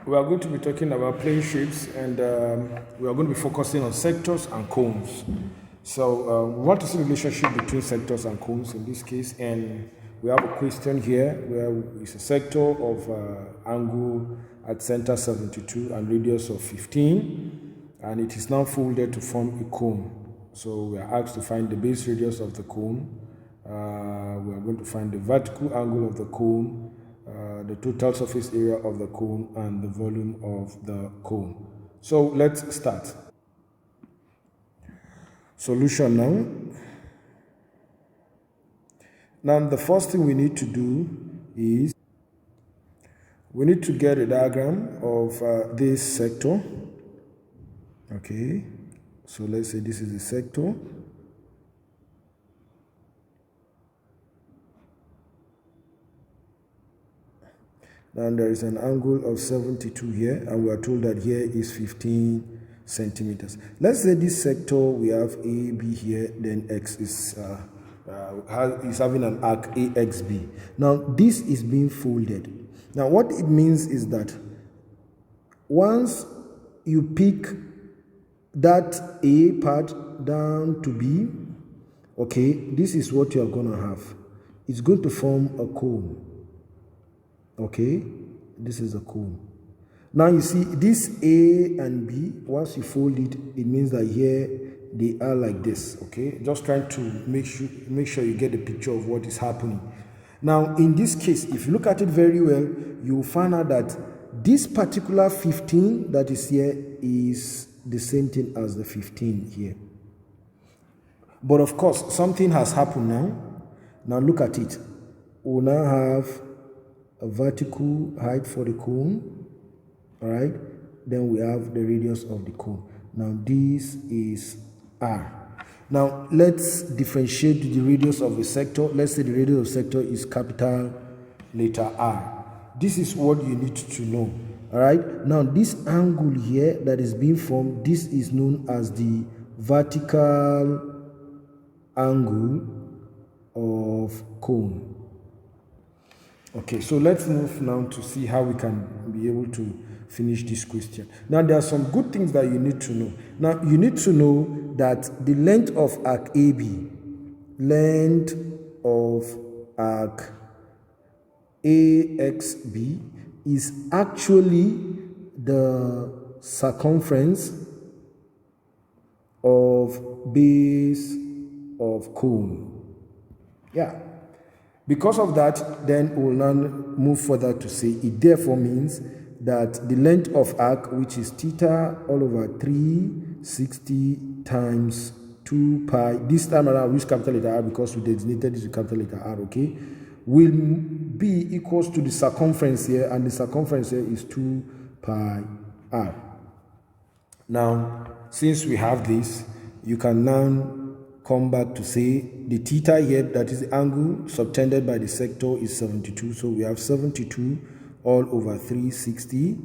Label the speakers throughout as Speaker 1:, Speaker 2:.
Speaker 1: We are going to be talking about plane shapes, and we are going to be focusing on sectors and cones. So we want to see the relationship between sectors and cones in this case, and we have a question here where it's a sector of angle at center 72 and radius of 15, and it is now folded to form a cone. So we are asked to find the base radius of the cone. We are going to find the vertical angle of the cone, the total surface area of the cone, and the volume of the cone. So let's start. Solution now. Now the first thing we need to do is we need to get a diagram of this sector. Okay, so let's say this is a sector. And there is an angle of 72 here, and we are told that here is 15 centimeters. Let's say this sector, we have AB here, then X is having an arc AXB. Now, this is being folded. Now, what it means is that once you pick that A part down to B, okay, this is what you're going to have. It's going to form a cone. Okay, this is a cone. Now you see this A and B, once you fold it, it means that here they are like this. Okay, just trying to make sure you get a picture of what is happening. Now in this case, if you look at it very well, you will find out that this particular 15 that is here is the same thing as the 15 here. But of course, something has happened now. Now look at it. We now have a vertical height for the cone, all right? Then we have the radius of the cone. Now this is R. Now let's differentiate the radius of a sector. Let's say the radius of sector is capital letter R. This is what you need to know, all right? Now this angle here that is being formed, this is known as the vertical angle of cone. Okay, so let's move now to see how we can be able to finish this question. Now, there are some good things that you need to know. Now, you need to know that the length of arc AB, length of arc AXB is actually the circumference of base of cone. Yeah. Because of that, then we'll now move further to say it therefore means that the length of arc, which is theta all over 360 times 2 pi, this time around we use capital letter R because we designated this with capital letter R, okay, will be equals to the circumference here, and the circumference here is 2 pi R. Now, since we have this, you can now come back to say the theta here, that is the angle subtended by the sector, is 72. So we have 72 all over 360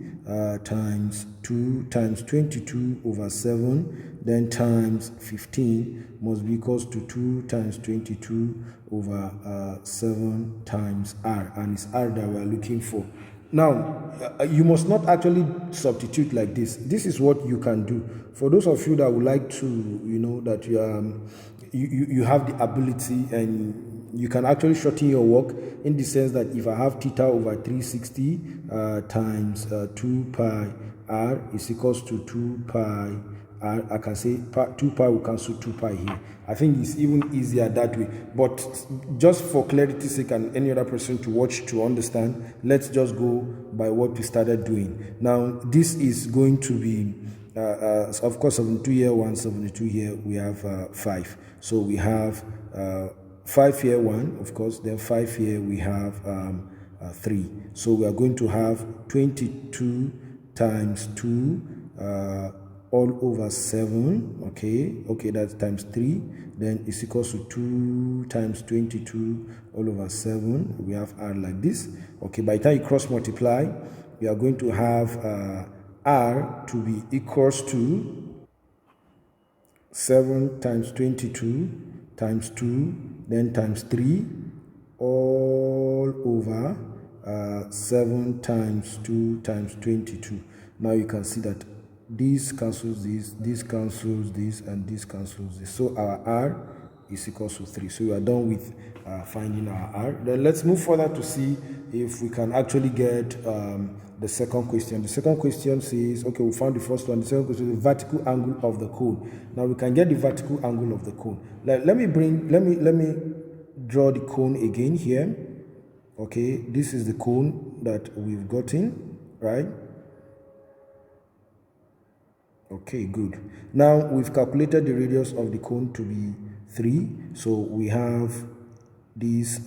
Speaker 1: times 2 times 22 over 7, then times 15 must be equals to 2 times 22 over 7 times R, and it's R that we are looking for. Now, you must not actually substitute like this. This is what you can do. For those of you that would like to, you know, that you have the ability and you can actually shorten your work in the sense that if I have theta over 360 times 2 pi R is equals to 2 pi R, I can say 2 pi will cancel 2 pi here. I think it's even easier that way. But just for clarity's sake and any other person to watch to understand, let's just go by what we started doing. Now, this is going to be, of course, 72 here, 1, 72 here, we have 5. So we have 5 here, 1, of course, then 5 here, we have 3. So we are going to have 22 times 2, all over 7, okay, that's times 3, then it's equals to 2 times 22 all over 7, we have R like this, okay. By the time you cross multiply, we are going to have R to be equals to 7 times 22 times 2, then times 3, all over 7 times 2 times 22. Now you can see that this cancels this cancels this, and this cancels this. So our R is equals to 3. So we are done with finding our R. Then let's move further to see if we can actually get the second question. The second question says, okay, we found the first one. The second question is the vertical angle of the cone. Now we can get the vertical angle of the cone. Let me draw the cone again here. Okay, this is the cone that we've gotten, right? Okay, good. Now we've calculated the radius of the cone to be 3. So we have this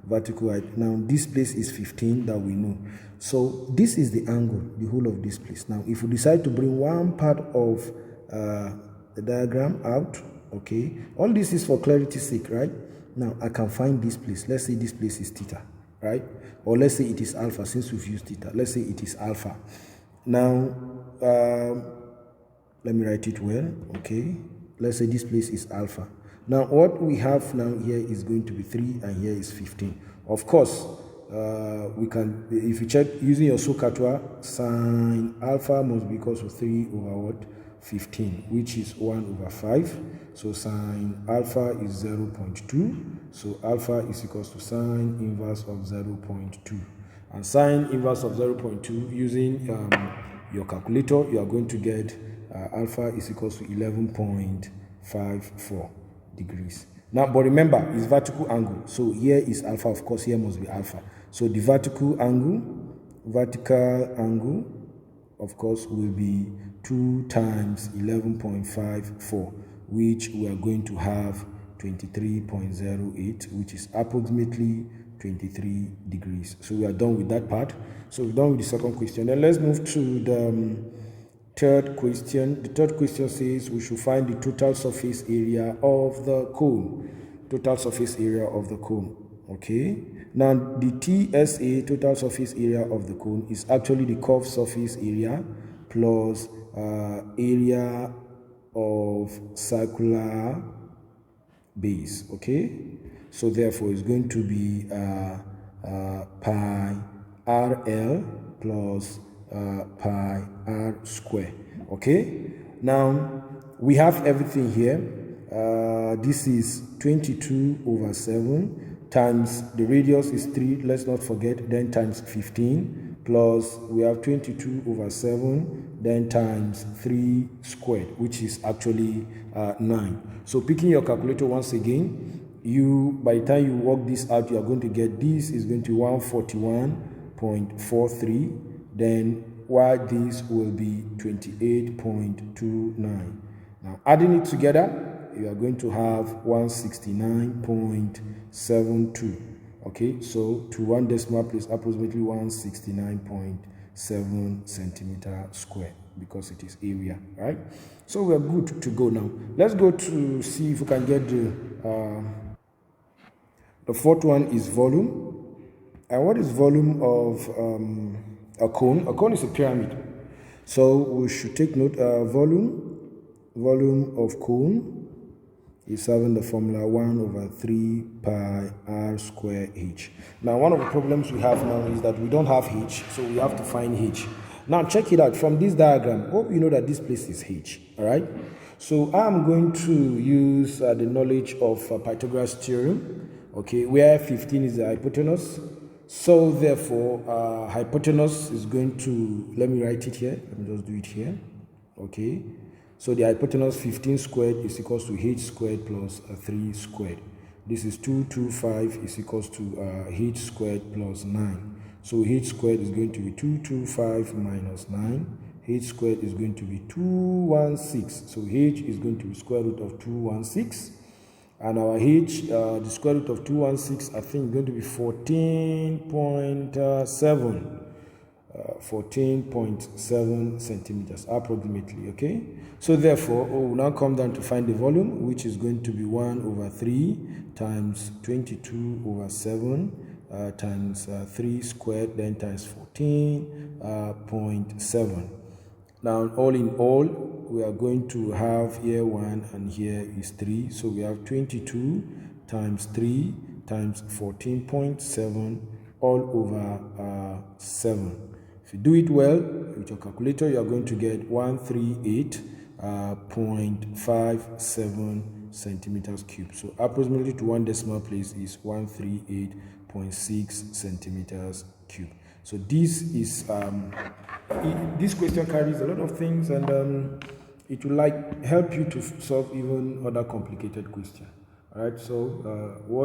Speaker 1: vertical height. Now this place is 15 that we know. So this is the angle, the whole of this place. Now if we decide to bring one part of the diagram out, okay, all this is for clarity's sake, right? Now I can find this place. Let's say this place is theta, right? Or let's say it is alpha, since we've used theta. Let's say it is alpha. Now let me write it well, okay? Let's say this place is alpha. Now what we have now here is going to be 3, and here is 15. Of course, we can, if you check using your SOHCAHTOA, sine alpha must be equal to 3 over what? 15, which is 1 over 5. So sine alpha is 0.2. So alpha is equals to sine inverse of 0.2. And sine inverse of 0.2, using your calculator, you are going to get alpha is equals to 11.54 degrees. Now, but remember, it's vertical angle. So here is alpha, of course, here must be alpha. So the vertical angle, of course, will be 2 times 11.54, which we are going to have 23.08, which is approximately 23 degrees. So we are done with that part. So we're done with the second question. Then let's move to the third question. The third question says we should find the total surface area of the cone. Total surface area of the cone. Okay. Now the TSA, total surface area of the cone, is actually the curved surface area plus area of circular base. Okay. So therefore it's going to be pi RL plus pi r square. Okay, now we have everything here. This is 22 over 7 times the radius is 3, let's not forget, then times 15, plus we have 22 over 7, then times 3 squared, which is actually 9. So picking your calculator once again, by the time you work this out, you are going to get this is going to be 141.43, then while this will be 28.29. Now adding it together, you are going to have 169.72. Okay, so to one decimal place, approximately 169.7 centimeter square, because it is area, right? So we are good to go now. Let's go to see if we can get the fourth one is volume. And what is volume of a cone? A cone is a pyramid. So we should take note, volume of cone is having the formula 1 over 3 pi r square h. Now one of the problems we have now is that we don't have h, so we have to find h. Now check it out from this diagram. Hope you know that this place is h, all right? So I'm going to use the knowledge of Pythagoras theorem, okay, where 15 is the hypotenuse. So therefore, hypotenuse is going to, let me write it here. Let me just do it here. Okay. So the hypotenuse 15 squared is equals to h squared plus 3 squared. This is 225 is equals to h squared plus 9. So h squared is going to be 225 minus 9. H squared is going to be 216. So h is going to be square root of 216. And our h, the square root of 216, I think is going to be 14.7. 14.7 centimeters approximately. Okay, so therefore we'll now come down to find the volume, which is going to be 1 over 3 times 22 over 7 times 3 squared, then times 14.7. Now all in all, we are going to have here 1 and here is 3, so we have 22 times 3 times 14.7, all over 7. If you do it well with your calculator, you are going to get 138.57 centimeters cubed. So approximately to one decimal place is 138.6 centimeters cubed. So this is this question carries a lot of things, and it will help you to solve even other complicated questions. All right. So what